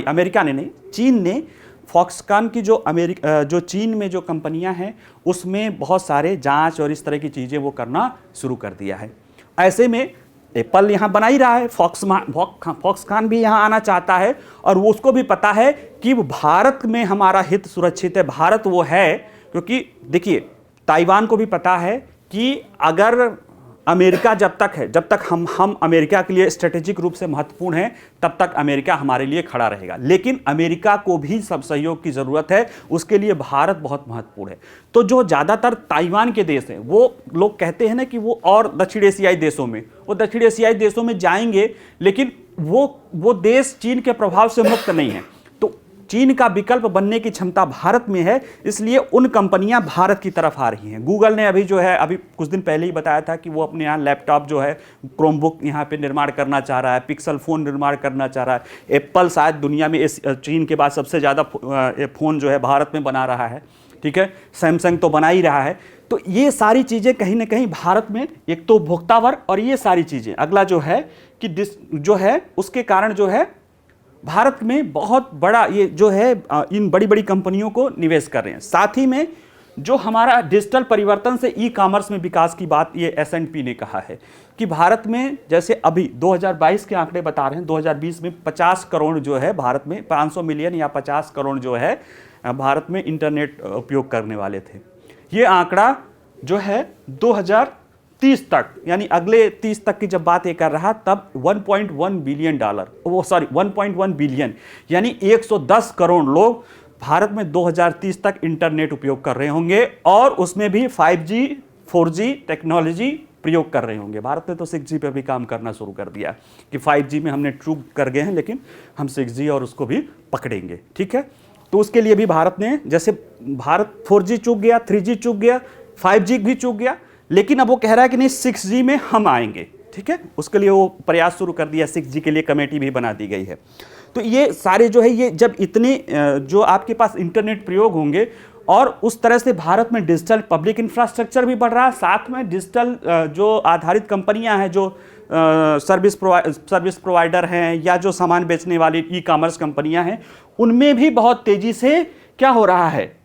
Speaker 1: अमेरिका ने नहीं, चीन ने फॉक्सकॉन की जो चीन में जो कंपनियां हैं उसमें बहुत सारे जांच और इस तरह की चीज़ें वो करना शुरू कर दिया है। ऐसे में एप्पल यहाँ बना ही रहा है, फॉक्सकॉन भी यहाँ आना चाहता है, और वो उसको भी पता है कि भारत में हमारा हित सुरक्षित है। भारत वो है, क्योंकि देखिए ताइवान को भी पता है कि अगर अमेरिका जब तक हम अमेरिका के लिए स्ट्रेटेजिक रूप से महत्वपूर्ण हैं, तब तक अमेरिका हमारे लिए खड़ा रहेगा। लेकिन अमेरिका को भी सब सहयोग की ज़रूरत है, उसके लिए भारत बहुत महत्वपूर्ण है। तो जो ज़्यादातर ताइवान के देश हैं, वो लोग कहते हैं ना कि वो और दक्षिण एशियाई देशों में जाएंगे, लेकिन वो देश चीन के प्रभाव से मुक्त नहीं है। तो चीन का विकल्प बनने की क्षमता भारत में है, इसलिए उन कंपनियां भारत की तरफ आ रही हैं। गूगल ने अभी कुछ दिन पहले ही बताया था कि वो अपने यहाँ लैपटॉप जो है क्रोमबुक यहाँ पे निर्माण करना चाह रहा है, पिक्सल फ़ोन निर्माण करना चाह रहा है। एप्पल शायद दुनिया में चीन के बाद सबसे ज़्यादा फ़ोन जो है भारत में बना रहा है, ठीक है। सैमसंग तो बना ही रहा है। तो ये सारी चीज़ें कहीं ना कहीं भारत में, एक तो उपभोक्ता वर्ग और ये सारी चीज़ें, अगला जो है कि जो है उसके कारण जो है भारत में बहुत बड़ा ये जो है इन बड़ी बड़ी कंपनियों को निवेश कर रहे हैं। साथ ही में जो हमारा डिजिटल परिवर्तन से ई कॉमर्स में विकास की बात ये S&P ने कहा है कि भारत में जैसे अभी 2022 के आंकड़े बता रहे हैं, 2020 में 50 करोड़ जो है भारत में 500 मिलियन या 50 करोड़ जो है भारत में इंटरनेट उपयोग करने वाले थे। ये आंकड़ा जो है 2030 तक, यानी अगले 30 तक की जब बात ये कर रहा, तब 1.1 बिलियन यानी 110 करोड़ लोग भारत में 2030 तक इंटरनेट उपयोग कर रहे होंगे, और उसमें भी 5G 4G टेक्नोलॉजी प्रयोग कर रहे होंगे। भारत ने तो 6G पे भी काम करना शुरू कर दिया कि 5G में हमने चूक कर गए हैं, लेकिन हम 6G और उसको भी पकड़ेंगे, ठीक है। तो उसके लिए भी भारत ने, जैसे भारत 4G चूक गया, 3G चूक गया, 5G भी चूक गया, लेकिन अब वो कह रहा है कि नहीं 6G में हम आएंगे, ठीक है। उसके लिए वो प्रयास शुरू कर दिया, 6G के लिए कमेटी भी बना दी गई है। तो ये सारे जो है, ये जब इतने जो आपके पास इंटरनेट प्रयोग होंगे, और उस तरह से भारत में डिजिटल पब्लिक इंफ्रास्ट्रक्चर भी बढ़ रहा है, साथ में डिजिटल जो आधारित कंपनियां हैं, जो सर्विस प्रोवाइडर हैं या जो सामान बेचने वाली ई कॉमर्स कंपनियां हैं, उनमें भी बहुत तेज़ी से क्या हो रहा है,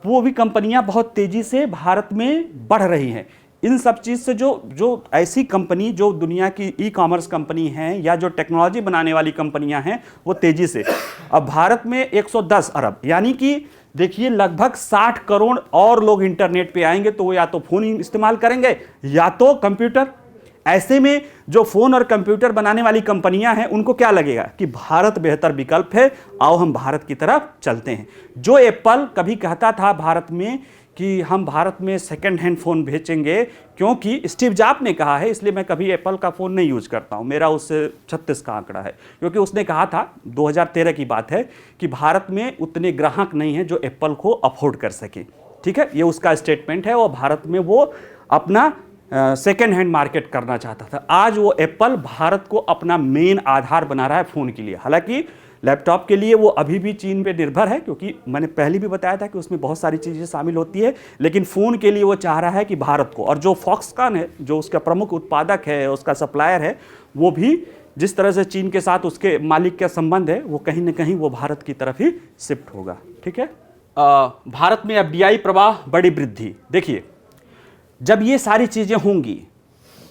Speaker 1: वो भी कंपनियां बहुत तेज़ी से भारत में बढ़ रही हैं। इन सब चीज़ से जो ऐसी कंपनी जो दुनिया की ई कॉमर्स कंपनी हैं या जो टेक्नोलॉजी बनाने वाली कंपनियां हैं, वो तेज़ी से अब भारत में 110 अरब, यानी कि देखिए लगभग 60 करोड़ और लोग इंटरनेट पे आएंगे, तो वो या तो फ़ोन इस्तेमाल करेंगे या तो कंप्यूटर। ऐसे में जो फ़ोन और कंप्यूटर बनाने वाली कंपनियां हैं, उनको क्या लगेगा कि भारत बेहतर विकल्प है, आओ हम भारत की तरफ चलते हैं। जो एप्पल कभी कहता था भारत में कि हम भारत में सेकंड हैंड फ़ोन बेचेंगे, क्योंकि स्टीव जॉब ने कहा है, इसलिए मैं कभी एप्पल का फ़ोन नहीं यूज करता हूं, मेरा उससे 36 का आंकड़ा है, क्योंकि उसने कहा था 2013 की बात है कि भारत में उतने ग्राहक नहीं हैं जो एप्पल को अफोर्ड कर सके, ठीक है। ये उसका स्टेटमेंट है, और भारत में वो अपना सेकेंड हैंड मार्केट करना चाहता था। आज वो एप्पल भारत को अपना मेन आधार बना रहा है फ़ोन के लिए। हालांकि लैपटॉप के लिए वो अभी भी चीन पे निर्भर है, क्योंकि मैंने पहले भी बताया था कि उसमें बहुत सारी चीज़ें शामिल होती है। लेकिन फ़ोन के लिए वो चाह रहा है कि भारत को, और जो फॉक्सकॉन है जो उसका प्रमुख उत्पादक है, उसका सप्लायर है, वो भी जिस तरह से चीन के साथ उसके मालिक का संबंध है, वो कहीं ना कहीं वो भारत की तरफ ही शिफ्ट होगा। ठीक है, भारत में एफडीआई प्रवाह बड़ी वृद्धि। देखिए, जब ये सारी चीज़ें होंगी,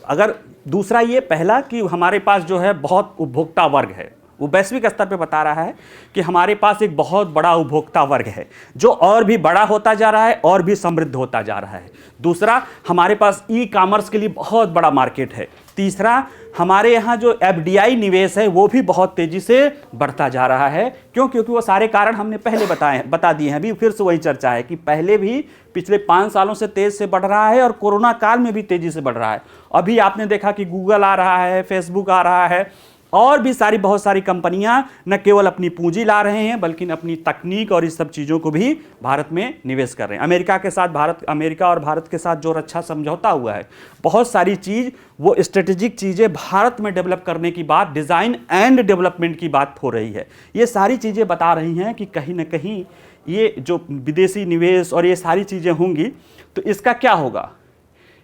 Speaker 1: अगर दूसरा ये पहला कि हमारे पास जो है बहुत उपभोक्ता वर्ग है, वो वैश्विक स्तर पे बता रहा है कि हमारे पास एक बहुत बड़ा उपभोक्ता वर्ग है जो और भी बड़ा होता जा रहा है और भी समृद्ध होता जा रहा है। दूसरा, हमारे पास ई कॉमर्स के लिए बहुत बड़ा मार्केट है। तीसरा, हमारे यहाँ जो एफडीआई निवेश है वो भी बहुत तेजी से बढ़ता जा रहा है। क्यों? क्योंकि वो सारे कारण हमने पहले बता दिए हैं। अभी फिर से वही चर्चा है कि पहले भी पिछले 5 सालों से तेज से बढ़ रहा है और कोरोना काल में भी तेजी से बढ़ रहा है। अभी आपने देखा कि गूगल आ रहा है, फेसबुक आ रहा है, और भी बहुत सारी कंपनियां न केवल अपनी पूंजी ला रहे हैं बल्कि अपनी तकनीक और इस सब चीज़ों को भी भारत में निवेश कर रहे हैं। अमेरिका और भारत के साथ जो रक्षा समझौता हुआ है, बहुत सारी चीज़ वो स्ट्रेटेजिक चीज़ें भारत में डेवलप करने की बात, डिज़ाइन एंड डेवलपमेंट की बात हो रही है। ये सारी चीज़ें बता रही हैं कि कहीं ना कहीं ये जो विदेशी निवेश और ये सारी चीज़ें होंगी तो इसका क्या होगा,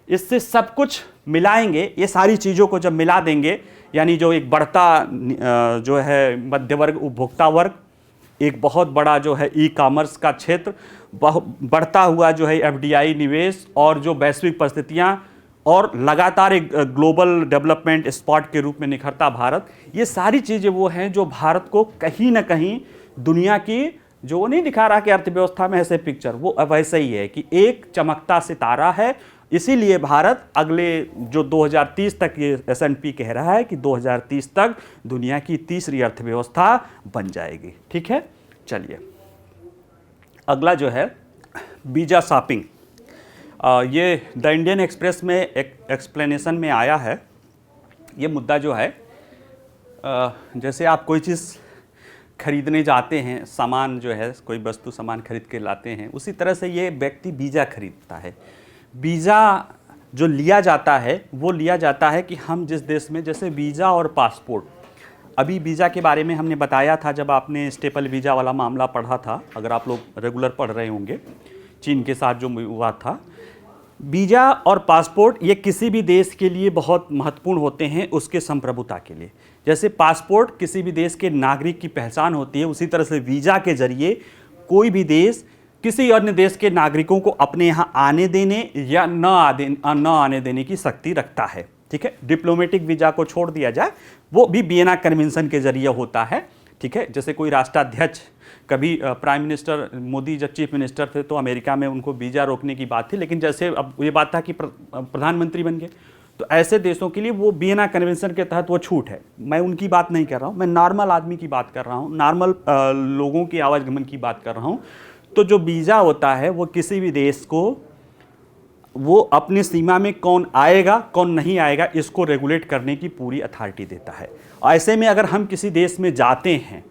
Speaker 1: इससे सब कुछ मिलाएंगे, ये सारी चीज़ों को जब मिला देंगे, यानी जो एक बढ़ता जो है मध्य वर्ग, उपभोक्ता वर्ग, एक बहुत बड़ा जो है ई कॉमर्स का क्षेत्र, बढ़ता हुआ जो है एफडीआई निवेश, और जो वैश्विक परिस्थितियां और लगातार एक ग्लोबल डेवलपमेंट स्पॉट के रूप में निखरता भारत, ये सारी चीज़ें वो हैं जो भारत को कहीं ना कहीं दुनिया की, जो वो नहीं दिखा रहा कि अर्थव्यवस्था में ऐसे पिक्चर, वो वैसे ही है कि एक चमकता सितारा है। इसीलिए भारत अगले जो 2030 तक, ये S&P कह रहा है कि 2030 तक दुनिया की तीसरी अर्थव्यवस्था बन जाएगी। ठीक है, चलिए अगला जो है वीज़ा शॉपिंग। ये द इंडियन एक्सप्रेस में एक एक्सप्लेनेशन में आया है। ये मुद्दा जो है, जैसे आप कोई चीज़ खरीदने जाते हैं, सामान जो है, कोई वस्तु सामान खरीद के लाते हैं, उसी तरह से ये व्यक्ति वीज़ा खरीदता है। वीज़ा जो लिया जाता है वो लिया जाता है कि हम जिस देश में, जैसे वीज़ा और पासपोर्ट, अभी वीज़ा के बारे में हमने बताया था जब आपने स्टेपल वीज़ा वाला मामला पढ़ा था, अगर आप लोग रेगुलर पढ़ रहे होंगे, चीन के साथ जो हुआ था। वीज़ा और पासपोर्ट ये किसी भी देश के लिए बहुत महत्वपूर्ण होते हैं उसके संप्रभुता के लिए। जैसे पासपोर्ट किसी भी देश के नागरिक की पहचान होती है, उसी तरह से वीज़ा के जरिए कोई भी देश किसी अन्य देश के नागरिकों को अपने यहाँ आने देने या न आने देने की शक्ति रखता है। ठीक है, डिप्लोमेटिक वीज़ा को छोड़ दिया जाए, वो भी वियना कन्वेंशन के जरिए होता है। ठीक है, जैसे कोई राष्ट्राध्यक्ष, कभी प्राइम मिनिस्टर मोदी जब चीफ मिनिस्टर थे तो अमेरिका में उनको वीज़ा रोकने की बात थी, लेकिन जैसे अब ये बात था कि प्रधानमंत्री बन गए, तो ऐसे देशों के लिए वो वियना कन्वेंशन के तहत वो छूट है। मैं उनकी बात नहीं कर रहा हूँ, मैं नॉर्मल आदमी की बात कर रहा हूँ, नॉर्मल लोगों की आवागमन की बात कर रहा हूँ। तो जो वीज़ा होता है वो किसी भी देश को, वो अपनी सीमा में कौन आएगा कौन नहीं आएगा इसको रेगुलेट करने की पूरी अथॉरिटी देता है। ऐसे में अगर हम किसी देश में जाते हैं,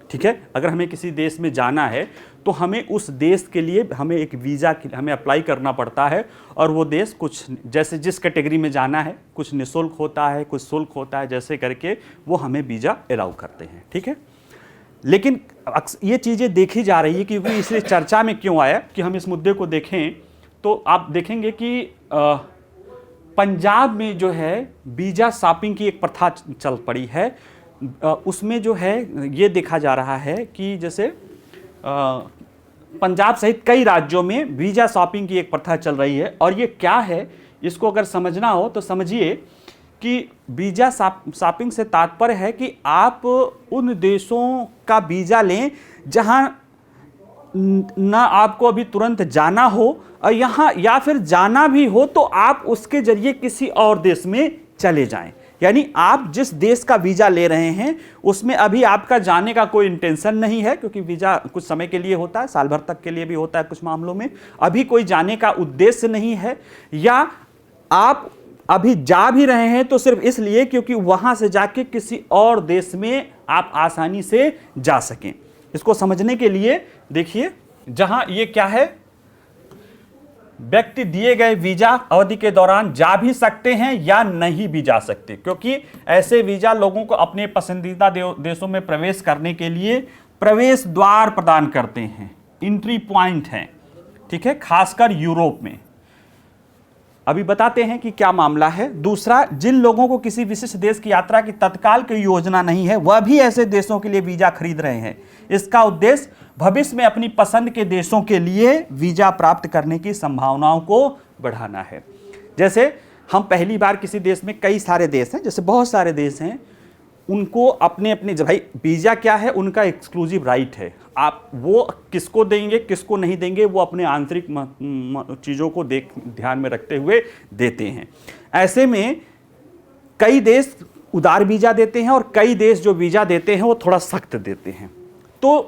Speaker 1: ठीक है, अगर हमें किसी देश में जाना है तो हमें उस देश के लिए हमें एक वीज़ा हमें अप्लाई करना पड़ता है, और वो देश कुछ जैसे जिस कैटेगरी में जाना है, कुछ निःशुल्क होता है, कुछ शुल्क होता है, जैसे करके वो हमें वीज़ा अलाउ करते हैं। ठीक है, लेकिन ये चीज़ें देखी जा रही है क्योंकि इसलिए चर्चा में क्यों आया कि हम इस मुद्दे को देखें तो आप देखेंगे कि पंजाब में जो है वीज़ा शॉपिंग की एक प्रथा चल पड़ी है। उसमें जो है ये देखा जा रहा है कि जैसे पंजाब सहित कई राज्यों में वीज़ा शॉपिंग की एक प्रथा चल रही है, और ये क्या है इसको अगर समझना हो तो समझिए कि वीज़ा शॉपिंग से तात्पर्य है कि आप उन देशों का वीज़ा लें जहां ना आपको अभी तुरंत जाना हो, और यहाँ या फिर जाना भी हो तो आप उसके जरिए किसी और देश में चले जाएं। यानी आप जिस देश का वीज़ा ले रहे हैं उसमें अभी आपका जाने का कोई इंटेंशन नहीं है, क्योंकि वीज़ा कुछ समय के लिए होता है, साल भर तक के लिए भी होता है कुछ मामलों में, अभी कोई जाने का उद्देश्य नहीं है, या आप अभी जा भी रहे हैं तो सिर्फ इसलिए क्योंकि वहां से जाके किसी और देश में आप आसानी से जा सकें। इसको समझने के लिए देखिए, जहां ये क्या है, व्यक्ति दिए गए वीजा अवधि के दौरान जा भी सकते हैं या नहीं भी जा सकते, क्योंकि ऐसे वीजा लोगों को अपने पसंदीदा देशों में प्रवेश करने के लिए प्रवेश द्वार प्रदान करते हैं, एंट्री पॉइंट है, ठीक है, खासकर यूरोप में। अभी बताते हैं कि क्या मामला है। दूसरा, जिन लोगों को किसी विशिष्ट देश की यात्रा की तत्काल की योजना नहीं है, वह भी ऐसे देशों के लिए वीजा खरीद रहे हैं। इसका उद्देश्य भविष्य में अपनी पसंद के देशों के लिए वीजा प्राप्त करने की संभावनाओं को बढ़ाना है। जैसे हम पहली बार किसी देश में, कई सारे देश हैं, जैसे बहुत सारे देश हैं, उनको अपने अपने, भाई वीजा क्या है, उनका एक्सक्लूसिव राइट है। आप वो किसको देंगे किसको नहीं देंगे वो अपने आंतरिक चीज़ों को ध्यान में रखते हुए देते हैं। ऐसे में कई देश उदार वीजा देते हैं और कई देश जो वीजा देते हैं वो थोड़ा सख्त देते हैं। तो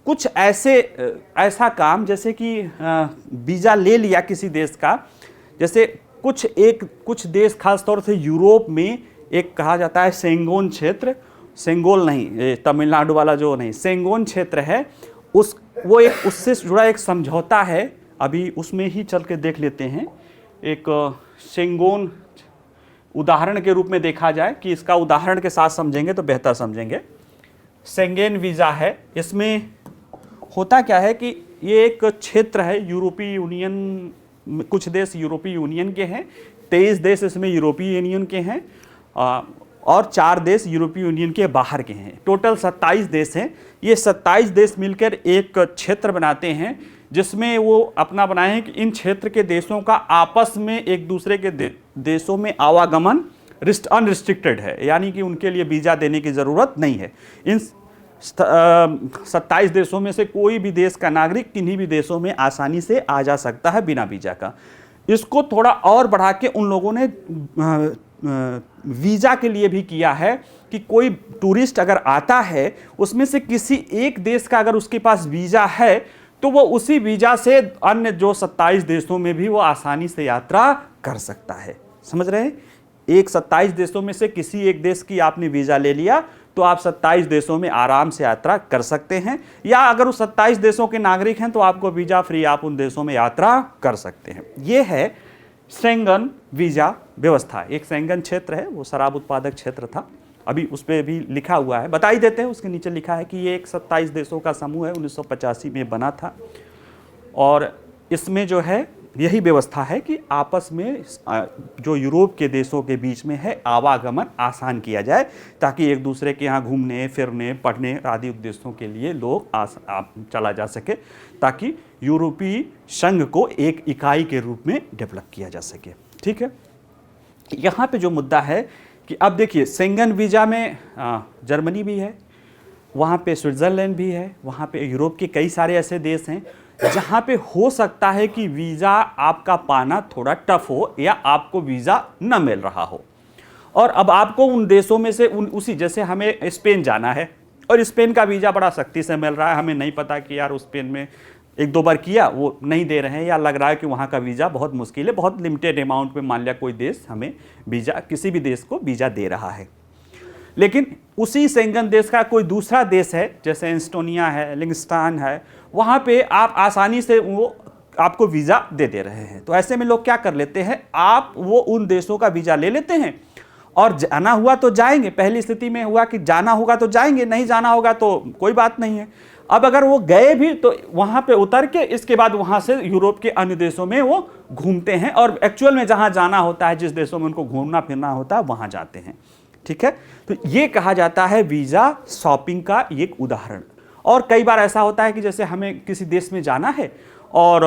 Speaker 1: कुछ ऐसा काम, जैसे कि वीजा ले लिया किसी देश का, जैसे कुछ देश खासतौर से यूरोप में एक कहा जाता है सेंगोन क्षेत्र, सेंगोल नहीं, तमिलनाडु वाला जो नहीं, सेंगोन क्षेत्र है, वो एक उससे जुड़ा एक समझौता है। अभी उसमें ही चल के देख लेते हैं। एक सेंगोन उदाहरण के रूप में देखा जाए कि इसका उदाहरण के साथ समझेंगे तो बेहतर समझेंगे। सेंगेन वीज़ा है, इसमें होता क्या है कि ये एक क्षेत्र है, यूरोपीय यूनियन, कुछ देश यूरोपीय यूनियन के हैं, 23 देश इसमें यूरोपीय यूनियन के हैं और 4 देश यूरोपीय यूनियन के बाहर के हैं। टोटल 27 देश हैं। ये 27 देश मिलकर एक क्षेत्र बनाते हैं, जिसमें वो अपना बनाए हैं कि इन क्षेत्र के देशों का आपस में एक दूसरे के देशों में आवागमन अनरिस्ट्रिक्टेड है, यानी कि उनके लिए वीज़ा देने की ज़रूरत नहीं है। इन 27 देशों में से कोई भी देश का नागरिक किन्हीं भी देशों में आसानी से आ जा सकता है बिना वीज़ा का। इसको थोड़ा और बढ़ा के उन लोगों ने वीज़ा के लिए भी किया है कि कोई टूरिस्ट अगर आता है, उसमें से किसी एक देश का अगर उसके पास वीज़ा है तो वो उसी वीज़ा से अन्य जो 27 देशों में भी वो आसानी से यात्रा कर सकता है। समझ रहे हैं? एक 27 देशों में से किसी एक देश की आपने वीज़ा ले लिया तो आप 27 देशों में आराम से यात्रा कर सकते हैं, या अगर उस 27 देशों के नागरिक हैं तो आपको वीज़ा फ्री आप उन देशों में यात्रा कर सकते हैं। ये है शेंगन वीज़ा व्यवस्था। एक शेंगन क्षेत्र है, वो शराब उत्पादक क्षेत्र था, अभी उस पर भी लिखा हुआ है, बता ही देते हैं। उसके नीचे लिखा है कि ये एक 27 देशों का समूह है, 1985 में बना था और इसमें जो है यही व्यवस्था है कि आपस में जो यूरोप के देशों के बीच में है आवागमन आसान किया जाए, ताकि एक दूसरे के यहाँ घूमने फिरने पढ़ने आदि उद्देश्यों के लिए लोग चला जा सके, ताकि यूरोपीय संघ को एक इकाई के रूप में डेवलप किया जा सके। ठीक है, यहाँ पे जो मुद्दा है कि अब देखिए शेंगन वीज़ा में जर्मनी भी है, वहाँ पे स्विट्ज़रलैंड भी है, वहाँ पे यूरोप के कई सारे ऐसे देश हैं जहाँ पे हो सकता है कि वीज़ा आपका पाना थोड़ा टफ हो या आपको वीज़ा न मिल रहा हो। और अब आपको उन देशों में से उसी, जैसे हमें स्पेन जाना है और स्पेन का वीज़ा बड़ा सख्ती से मिल रहा है, हमें नहीं पता कि यार उस स्पेन में 1-2 बार किया वो नहीं दे रहे हैं, या लग रहा है कि वहाँ का वीज़ा बहुत मुश्किल है, बहुत लिमिटेड अमाउंट में मान लिया कोई देश हमें वीज़ा, किसी भी देश को वीज़ा दे रहा है। लेकिन उसी शेंगन देश का कोई दूसरा देश है, जैसे एस्टोनिया है, लिंगस्टान है, वहाँ पे आप आसानी से वो आपको वीज़ा दे रहे हैं। तो ऐसे में लोग क्या कर लेते हैं, आप वो उन देशों का वीज़ा ले लेते हैं और जाना हुआ तो जाएंगे। पहली स्थिति में हुआ कि जाना होगा तो जाएंगे, नहीं जाना होगा तो कोई बात नहीं है। अब अगर वो गए भी तो वहाँ पे उतर के इसके बाद वहाँ से यूरोप के अन्य देशों में वो घूमते हैं और एक्चुअल में जहाँ जाना होता है, जिस देशों में उनको घूमना फिरना होता है, वहाँ जाते हैं। ठीक है, तो ये कहा जाता है वीज़ा शॉपिंग का एक उदाहरण। और कई बार ऐसा होता है कि जैसे हमें किसी देश में जाना है और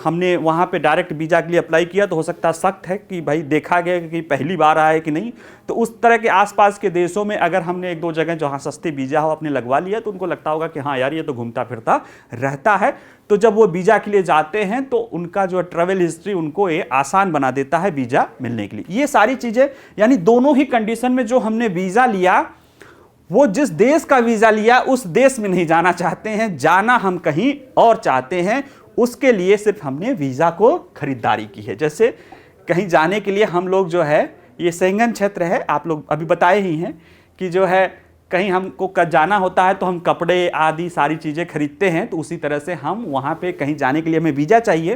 Speaker 1: हमने वहाँ पे डायरेक्ट वीज़ा के लिए अप्लाई किया, तो हो सकता है सख्त है कि भाई देखा गया कि पहली बार आया है कि नहीं। तो उस तरह के आसपास के देशों में अगर हमने 1-2 जगह जहाँ सस्ती वीज़ा हो अपने लगवा लिया, तो उनको लगता होगा कि हाँ यार ये तो घूमता फिरता रहता है। तो जब वो वीज़ा के लिए जाते हैं तो उनका जो ट्रैवल हिस्ट्री उनको ये आसान बना देता है वीज़ा मिलने के लिए। ये सारी चीज़ें, यानी दोनों ही कंडीशन में जो हमने वीज़ा लिया, वो जिस देश का वीज़ा लिया उस देश में नहीं जाना चाहते हैं, जाना हम कहीं और चाहते हैं, उसके लिए सिर्फ हमने वीज़ा को खरीदारी की है। जैसे कहीं जाने के लिए हम लोग जो है, ये शेंगन क्षेत्र है, आप लोग अभी बताए ही हैं कि जो है कहीं हमको जाना होता है तो हम कपड़े आदि सारी चीज़ें खरीदते हैं, तो उसी तरह से हम वहाँ पे कहीं जाने के लिए हमें वीज़ा चाहिए।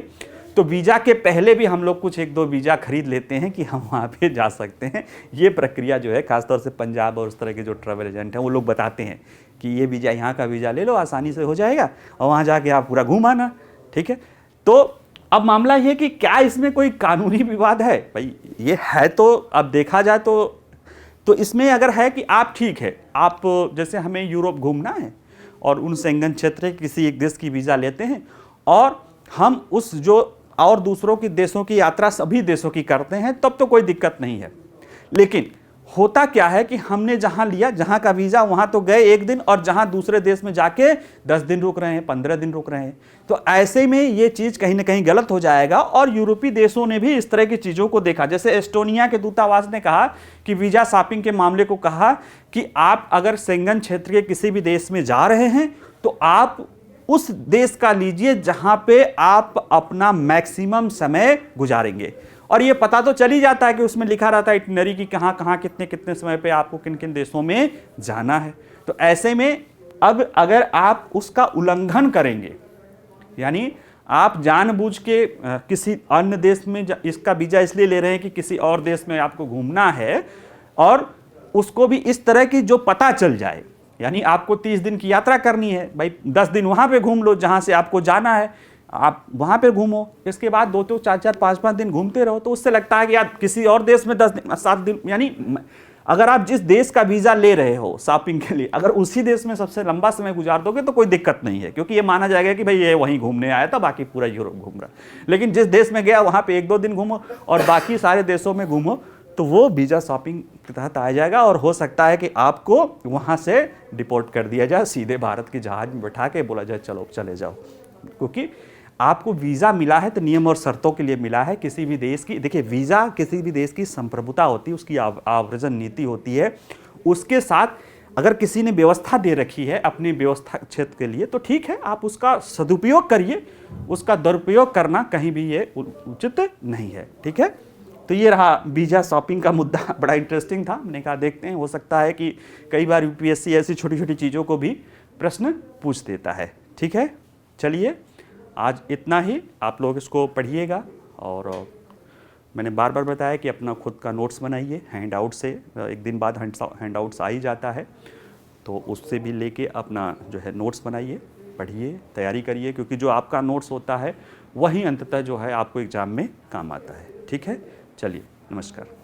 Speaker 1: तो वीज़ा के पहले भी हम लोग कुछ एक दो वीज़ा खरीद लेते हैं कि हम वहाँ पे जा सकते हैं। ये प्रक्रिया जो है खासतौर से पंजाब और उस तरह के जो ट्रैवल एजेंट हैं वो लोग बताते हैं कि ये वीज़ा, यहाँ का वीज़ा ले लो, आसानी से हो जाएगा और वहाँ जाके आप पूरा घूम आना। ठीक है, तो अब मामला ये कि क्या इसमें कोई कानूनी विवाद है? भाई ये है, तो अब देखा जाए तो इसमें अगर है कि आप ठीक है, आप जैसे हमें यूरोप घूमना है और उन शेंगन क्षेत्र के किसी एक देश की वीज़ा लेते हैं और हम उस जो और दूसरों की देशों की यात्रा सभी देशों की करते हैं, तब तो कोई दिक्कत नहीं है। लेकिन होता क्या है कि हमने जहां लिया, जहां का वीज़ा, वहां तो गए एक दिन और जहां दूसरे देश में जाके 10 दिन रुक रहे हैं, 15 दिन रुक रहे हैं। तो ऐसे में ये चीज़ कहीं ना कहीं गलत हो जाएगा। और यूरोपीय देशों ने भी इस तरह की चीज़ों को देखा। जैसे एस्टोनिया के दूतावास ने कहा कि वीज़ा शॉपिंग के मामले को कहा कि आप अगर शेंगन क्षेत्र के किसी भी देश में जा रहे हैं तो आप उस देश का लीजिए जहां पे आप अपना मैक्सिमम समय गुजारेंगे। और ये पता तो चल ही जाता है कि उसमें लिखा रहता है इटिनरी की कहां कहां कितने कितने समय पे आपको किन किन देशों में जाना है। तो ऐसे में अब अगर आप उसका उल्लंघन करेंगे, यानी आप जानबूझ के किसी अन्य देश में इसका वीजा इसलिए ले रहे हैं कि किसी और देश में आपको घूमना है और उसको भी इस तरह की जो पता चल जाए, यानी आपको 30 दिन की यात्रा करनी है, भाई 10 दिन वहां पे घूम लो जहां से आपको जाना है, आप वहां पे घूमो, इसके बाद 2 4 5 दिन घूमते रहो। तो उससे लगता है कि आप किसी और देश में 10 दिन 7 दिन, यानी अगर आप जिस देश का वीजा ले रहे हो शॉपिंग के लिए, अगर उसी देश में सबसे लंबा समय गुजार दोगे तो कोई दिक्कत नहीं है, क्योंकि ये माना जाएगा कि भाई ये वहीं घूमने आया था, बाकी पूरा यूरोप घूम रहा। लेकिन जिस देश में गया वहां पे 1-2 दिन घूमो और बाकी सारे देशों में घूमो, तो वो वीज़ा शॉपिंग के तहत आ जाएगा और हो सकता है कि आपको वहाँ से डिपोर्ट कर दिया जाए, सीधे भारत के जहाज में बैठा के बोला जाए चलो चले जाओ। क्योंकि आपको वीज़ा मिला है तो नियम और शर्तों के लिए मिला है। किसी भी देश की, देखिए वीज़ा किसी भी देश की संप्रभुता होती है, उसकी आव्रजन नीति होती है। उसके साथ अगर किसी ने व्यवस्था दे रखी है अपनी व्यवस्था क्षेत्र के लिए तो ठीक है, आप उसका सदुपयोग करिए, उसका दुरुपयोग करना कहीं भी ये उचित नहीं है। ठीक है, तो ये रहा वीज़ा शॉपिंग का मुद्दा, बड़ा इंटरेस्टिंग था। मैंने कहा देखते हैं, हो सकता है कि कई बार यूपीएससी ऐसी छोटी छोटी चीज़ों को भी प्रश्न पूछ देता है। ठीक है, चलिए आज इतना ही, आप लोग इसको पढ़िएगा और मैंने बार बार बताया कि अपना खुद का नोट्स बनाइए हैंड आउट से, एक दिन बाद हैंड आउट्स आ ही जाता है, तो उससे भी लेके अपना जो है नोट्स बनाइए, पढ़िए, तैयारी करिए, क्योंकि जो आपका नोट्स होता है वही अंततः जो है आपको एग्ज़ाम में काम आता है। ठीक है, चलिए नमस्कार।